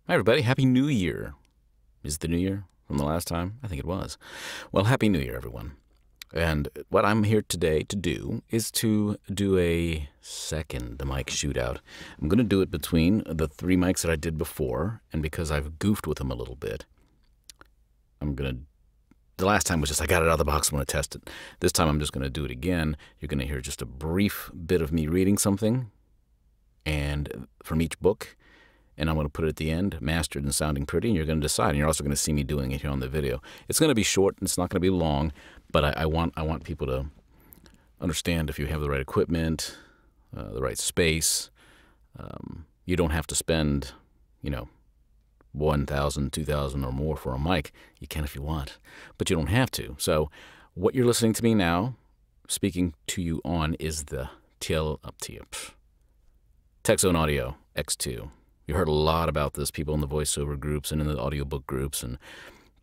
Hi, everybody. Happy New Year. Is it the New Year from the last time? I think it was. Well, Happy New Year, everyone. And what I'm here today to do is to do a second mic shootout. I'm going to do it between the three mics that I did before, and because I've goofed with them a little bit, the last time was just I got it out of the box, I'm going to test it. This time I'm just going to do it again. You're going to hear just a brief bit of me reading something and from each book, and I'm going to put it at the end, mastered and sounding pretty, and you're going to decide. And you're also going to see me doing it here on the video. It's going to be short, and it's not going to be long, but I want people to understand if you have the right equipment, the right space. You don't have to spend, $1,000, $2,000 or more for a mic. You can if you want, but you don't have to. So what you're listening to me now, speaking to you on, is the Techzone Audio X2. You heard a lot about this, people in the voiceover groups and in the audiobook groups and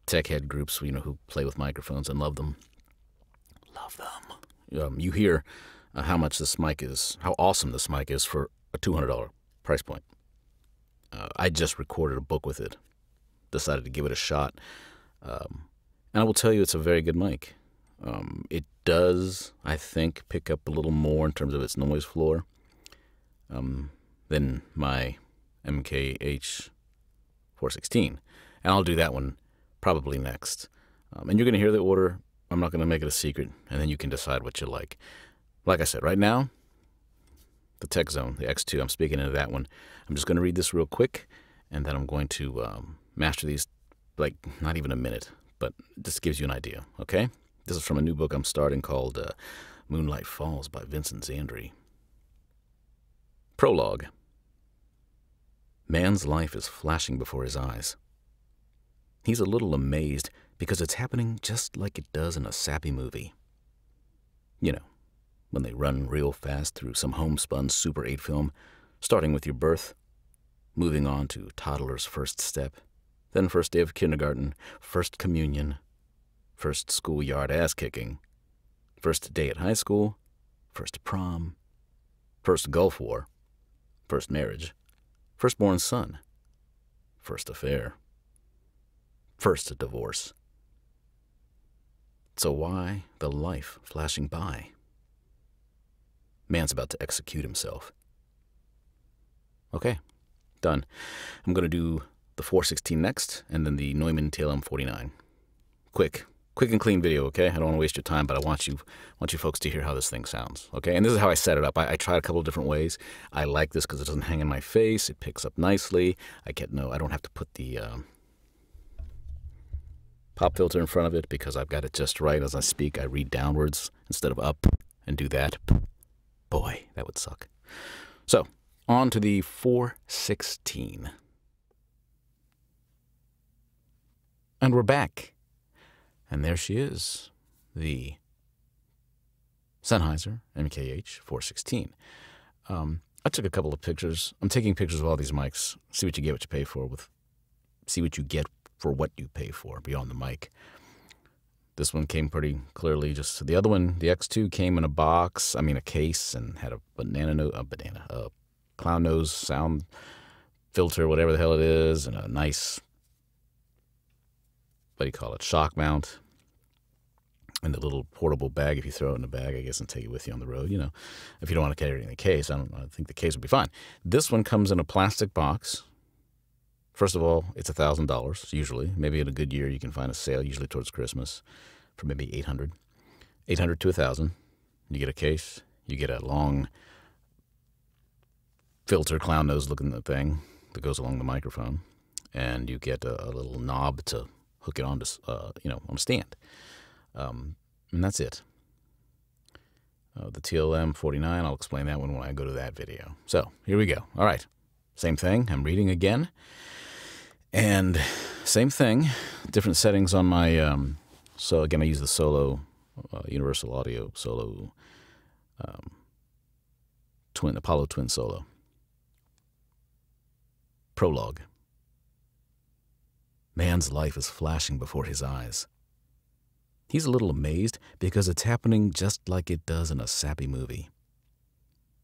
tech head groups, who play with microphones and love them. Love them. You hear how much this mic is, how awesome this mic is for a $200 price point. I just recorded a book with it, decided to give it a shot, and I will tell you it's a very good mic. It does, I think, pick up a little more in terms of its noise floor than my MKH416, and I'll do that one probably next. And you're going to hear the order. I'm not going to make it a secret, and then you can decide what you like. Like I said, right now, the Techzone, the X2, I'm speaking into that one. I'm just going to read this real quick, and then I'm going to master these, like, not even a minute, but this gives you an idea, okay? This is from a new book I'm starting called Moonlight Falls by Vincent Zandri. Prologue. Man's life is flashing before his eyes. He's a little amazed because it's happening just like it does in a sappy movie. When they run real fast through some homespun Super 8 film, starting with your birth, moving on to toddler's first step, then first day of kindergarten, first communion, first schoolyard ass-kicking, first day at high school, first prom, first Gulf War, first marriage, firstborn son, first affair, first divorce. So why the life flashing by? Man's about to execute himself. Okay, done. I'm going to do the 416 next, and then the Neumann TLM49. Quick and clean video, okay? I don't want to waste your time, but I want you folks to hear how this thing sounds, okay? And this is how I set it up. I tried a couple of different ways. I like this because it doesn't hang in my face. It picks up nicely. I don't have to put the pop filter in front of it because I've got it just right. As I speak, I read downwards instead of up and do that. Boy, that would suck. So, on to the 416. And we're back. And there she is, the Sennheiser MKH416. I took a couple of pictures. I'm taking pictures of all these mics. See what you get, what you pay for. See what you get for what you pay for beyond the mic. This one came pretty clearly. Just the other one, the X2, came in a case, and had a clown nose sound filter, whatever the hell it is, and a nice, shock mount, and a little portable bag if you throw it in a bag, I guess, and take it with you on the road. If you don't want to carry it in the case, I think the case would be fine. This one comes in a plastic box. First of all, it's $1,000 usually. Maybe in a good year you can find a sale, usually towards Christmas, for maybe $800 to $1,000. You get a case. You get a long filter, clown nose looking thing that goes along the microphone, and you get a little knob to hook it onto, on a stand. And that's it. The TLM49, I'll explain that one when I go to that video. So here we go. All right. Same thing. I'm reading again. And same thing, different settings on my, so again, I use the Solo, Universal Audio Solo, Apollo Twin Solo. Prologue. Man's life is flashing before his eyes. He's a little amazed because it's happening just like it does in a sappy movie.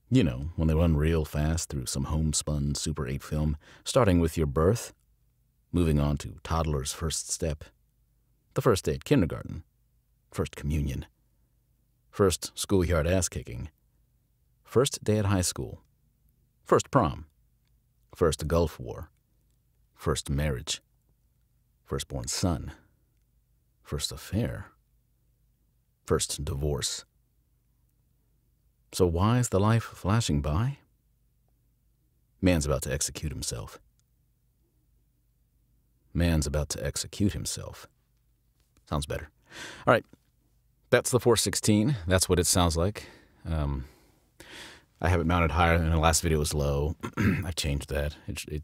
When they run real fast through some homespun Super 8 film, starting with your birth, moving on to toddler's first step, the first day at kindergarten, first communion, first schoolyard ass-kicking, first day at high school, first prom, first Gulf War, first marriage, firstborn son, first affair, first divorce. So why is the life flashing by? Man's about to execute himself. Man's about to execute himself. Sounds better. All right, that's the 416. That's what it sounds like. I have it mounted higher, and the last video was low. I've changed that. It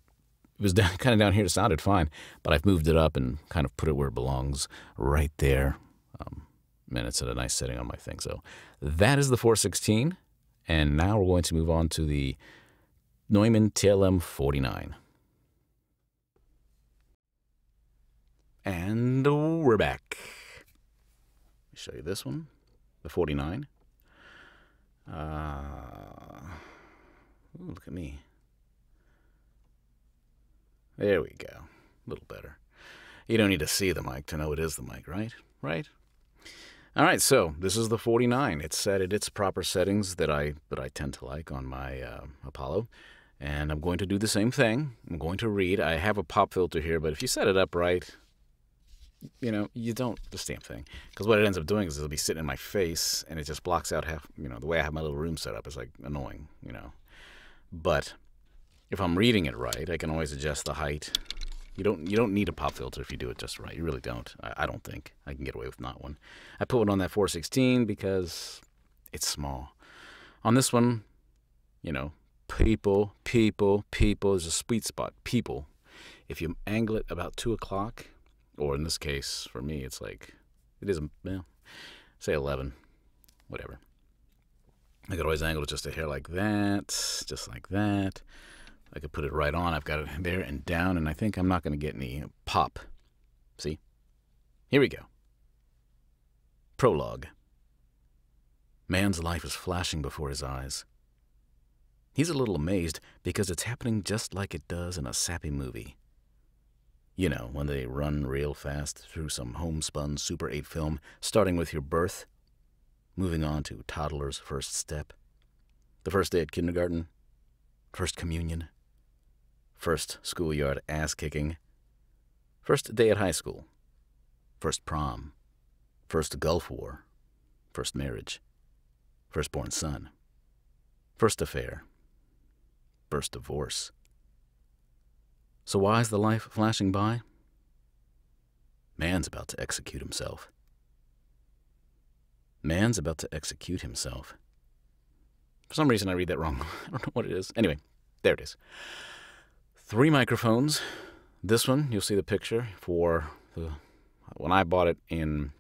was kind of down here. It sounded fine, but I've moved it up and kind of put it where it belongs, right there. And it's at a nice setting on my thing. So that is the 416, and now we're going to move on to the Neumann TLM49. And we're back. Let me show you this one, the 49. Ooh, look at me. There we go. A little better. You don't need to see the mic to know it is the mic, right? Right? All right, so this is the 49. It's set at its proper settings that I tend to like on my Apollo. And I'm going to do the same thing. I'm going to read. I have a pop filter here, but if you set it up right, you know, you don't, this damn thing. Because what it ends up doing is it'll be sitting in my face, and it just blocks out half, you know, the way I have my little room set up is like annoying, you know. But if I'm reading it right, I can always adjust the height. You don't need a pop filter if you do it just right. You really don't. I don't think. I can get away with not one. I put one on that 416 because it's small. On this one, you know, people is a sweet spot. People. If you angle it about 2 o'clock, or in this case, for me, it's like, it is, well, say 11, whatever. I could always angle it just a hair like that, just like that. I could put it right on. I've got it there and down, and I think I'm not going to get any pop. See? Here we go. Prologue. Man's life is flashing before his eyes. He's a little amazed because it's happening just like it does in a sappy movie. You know, when they run real fast through some homespun Super 8 film, starting with your birth, moving on to toddler's first step, the first day at kindergarten, first communion, first schoolyard ass-kicking, first day at high school, first prom, first Gulf War, first marriage, firstborn son, first affair, first divorce. So why is the life flashing by? Man's about to execute himself. Man's about to execute himself. For some reason I read that wrong. I don't know what it is. Anyway, there it is. 3 microphones. This one, you'll see the picture for when I bought it in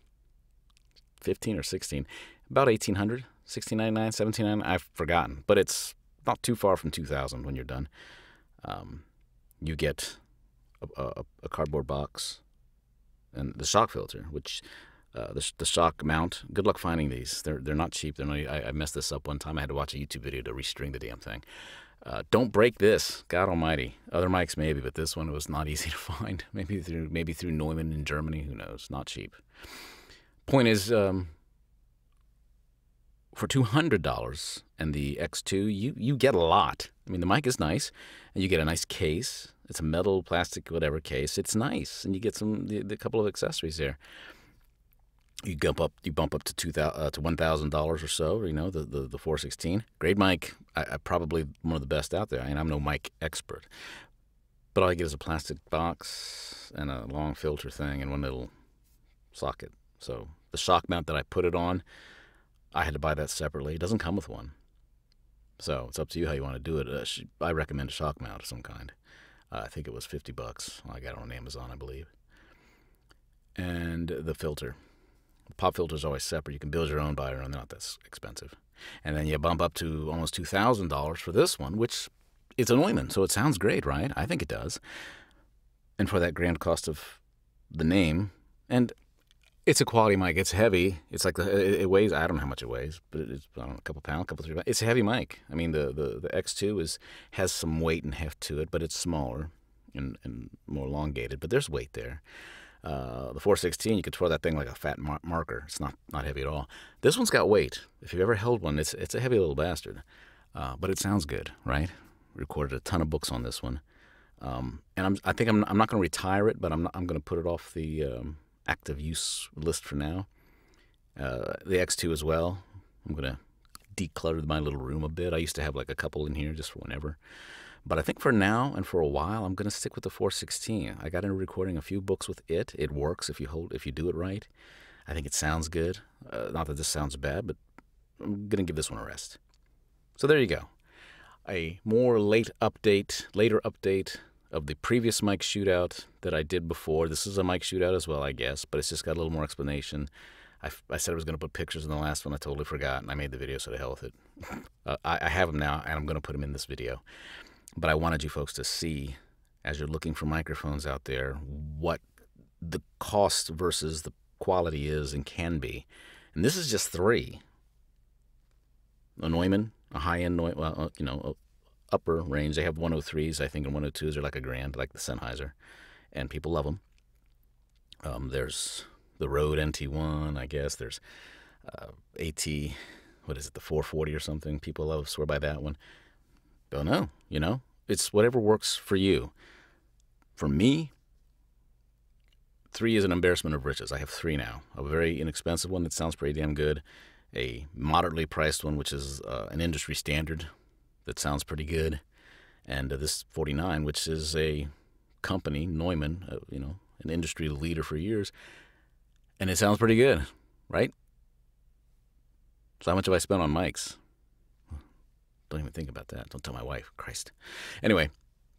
15 or 16, about 1800, 1699, 1799, I've forgotten, but it's not too far from 2000 when you're done. You get a cardboard box and the shock filter, which the shock mount. Good luck finding these. They're not cheap. They're not, I messed this up one time. I had to watch a YouTube video to restring the damn thing. Don't break this. God Almighty. Other mics maybe, but this one was not easy to find. Maybe through Neumann in Germany. Who knows? Not cheap. Point is, for $200 and the X2, you get a lot. I mean, the mic is nice, and you get a nice case. It's a metal, plastic, whatever case. It's nice, and you get the couple of accessories there. You bump up to $1,000 or so. You know, the 416. Great mic. I probably one of the best out there. I mean, I'm no mic expert, but all I get is a plastic box and a long filter thing and one little socket. So the shock mount that I put it on, I had to buy that separately. It doesn't come with one. So it's up to you how you want to do it. I recommend a shock mount of some kind. I think it was $50. I got it on Amazon, I believe. And the filter. The pop filter is always separate. You can build your own, buy your own. They're not that expensive. And then you bump up to almost $2,000 for this one, which it's a Neumann, so it sounds great, right? I think it does. And for that grand cost of the name, and it's a quality mic. It's heavy. It's like it weighs. I don't know how much it weighs, but it's, I don't know, a couple pounds, 3 pounds. It's a heavy mic. I mean, the X2 has some weight and heft to it, but it's smaller. and more elongated, but there's weight there. The 416, you could throw that thing like a fat marker. It's not heavy at all. This one's got weight. If you've ever held one, it's a heavy little bastard, but it sounds good, right? Recorded a ton of books on this one, and I think I'm not going to retire it, but I'm going to put it off the active use list for now. The X2 as well. I'm going to declutter my little room a bit. I used to have like a couple in here just for whenever. But I think for now and for a while, I'm going to stick with the 416. I got into recording a few books with it. It works if you do it right. I think it sounds good. Not that this sounds bad, but I'm going to give this one a rest. So there you go. A more later update of the previous mic shootout that I did before. This is a mic shootout as well, I guess, but it's just got a little more explanation. I said I was going to put pictures in the last one. I totally forgot, and I made the video, so to hell with it. I have them now, and I'm going to put them in this video. But I wanted you folks to see, as you're looking for microphones out there, what the cost versus the quality is and can be. And this is just 3. A Neumann, a high-end Neumann, well, you know, upper range. They have 103s, I think, and 102s are like $1,000, like the Sennheiser, and people love them. There's the Rode NT1, I guess. There's AT, what is it, the 440 or something? People swear by that one. Don't know, you know? It's whatever works for you. For me, 3 is an embarrassment of riches. I have 3 now. A very inexpensive one that sounds pretty damn good. A moderately priced one, which is an industry standard that sounds pretty good. And this 49, which is a company, Neumann, you know, an industry leader for years. And it sounds pretty good, right? So how much have I spent on mics? Don't even think about that. Don't tell my wife. Christ. Anyway,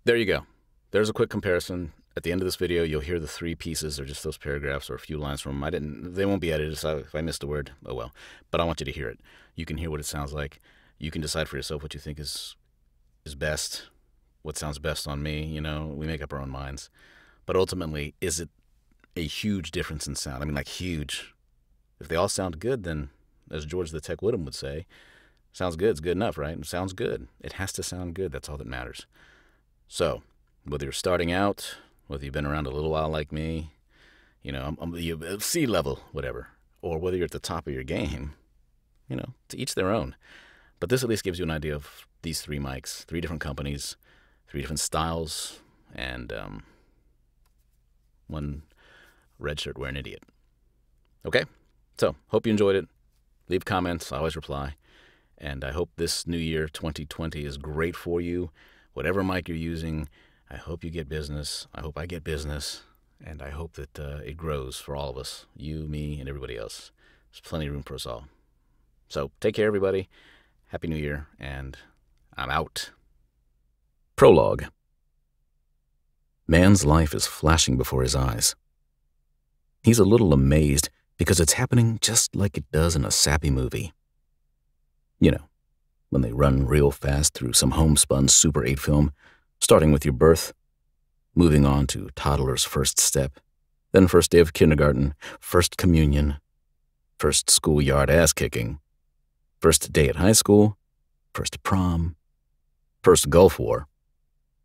there you go. There's a quick comparison. At the end of this video, you'll hear the 3 pieces, or just those paragraphs, or a few lines from them. They won't be edited, so if I missed a word, oh well. But I want you to hear it. You can hear what it sounds like. You can decide for yourself what you think is best, what sounds best on me. You know, we make up our own minds. But ultimately, is it a huge difference in sound? I mean, like huge. If they all sound good, then, as George the Tech Woodham would say, sounds good, it's good enough, right? It sounds good. It has to sound good. That's all that matters. So, whether you're starting out, whether you've been around a little while like me, you know, you're sea level, whatever, or whether you're at the top of your game, you know, to each their own. But this at least gives you an idea of these 3 mics, 3 different companies, 3 different styles, and one red shirt wearing idiot. Okay? So, hope you enjoyed it. Leave comments. I always reply. And I hope this new year, 2020, is great for you. Whatever mic you're using, I hope you get business. I hope I get business. And I hope that it grows for all of us. You, me, and everybody else. There's plenty of room for us all. So, take care, everybody. Happy New Year. And I'm out. Prologue. Man's life is flashing before his eyes. He's a little amazed because it's happening just like it does in a sappy movie. You know, when they run real fast through some homespun Super 8 film, starting with your birth, moving on to toddler's first step, then first day of kindergarten, first communion, first schoolyard ass-kicking, first day at high school, first prom, first Gulf War,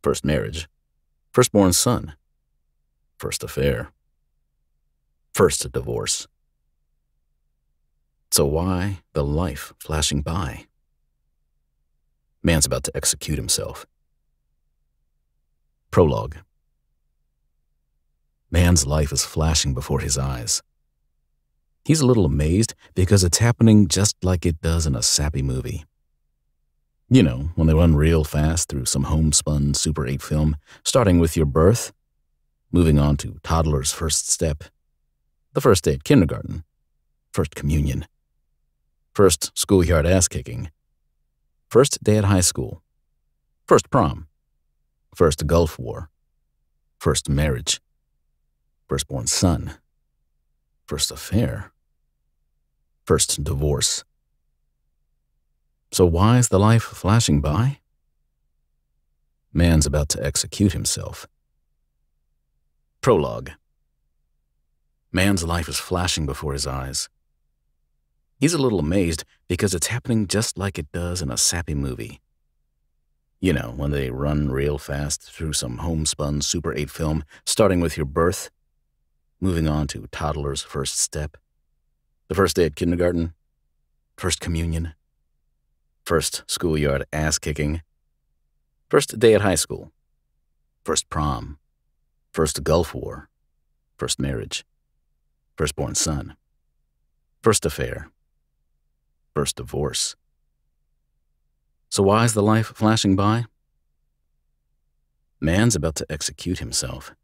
first marriage, firstborn son, first affair, first divorce. So why the life flashing by? Man's about to execute himself. Prologue. Man's life is flashing before his eyes. He's a little amazed because it's happening just like it does in a sappy movie. You know, when they run real fast through some homespun Super 8 film, starting with your birth, moving on to toddler's first step, the first day at kindergarten, first communion, first schoolyard ass-kicking, first day at high school, first prom, first Gulf War, first marriage, firstborn son, first affair, first divorce. So why is the life flashing by? Man's about to execute himself. Prologue. Man's life is flashing before his eyes. He's a little amazed because it's happening just like it does in a sappy movie. You know, when they run real fast through some homespun Super 8 film, starting with your birth, moving on to toddler's first step, the first day at kindergarten, first communion, first schoolyard ass-kicking, first day at high school, first prom, first Gulf War, first marriage, firstborn son, first affair, first divorce. So why is the life flashing by? Man's about to execute himself.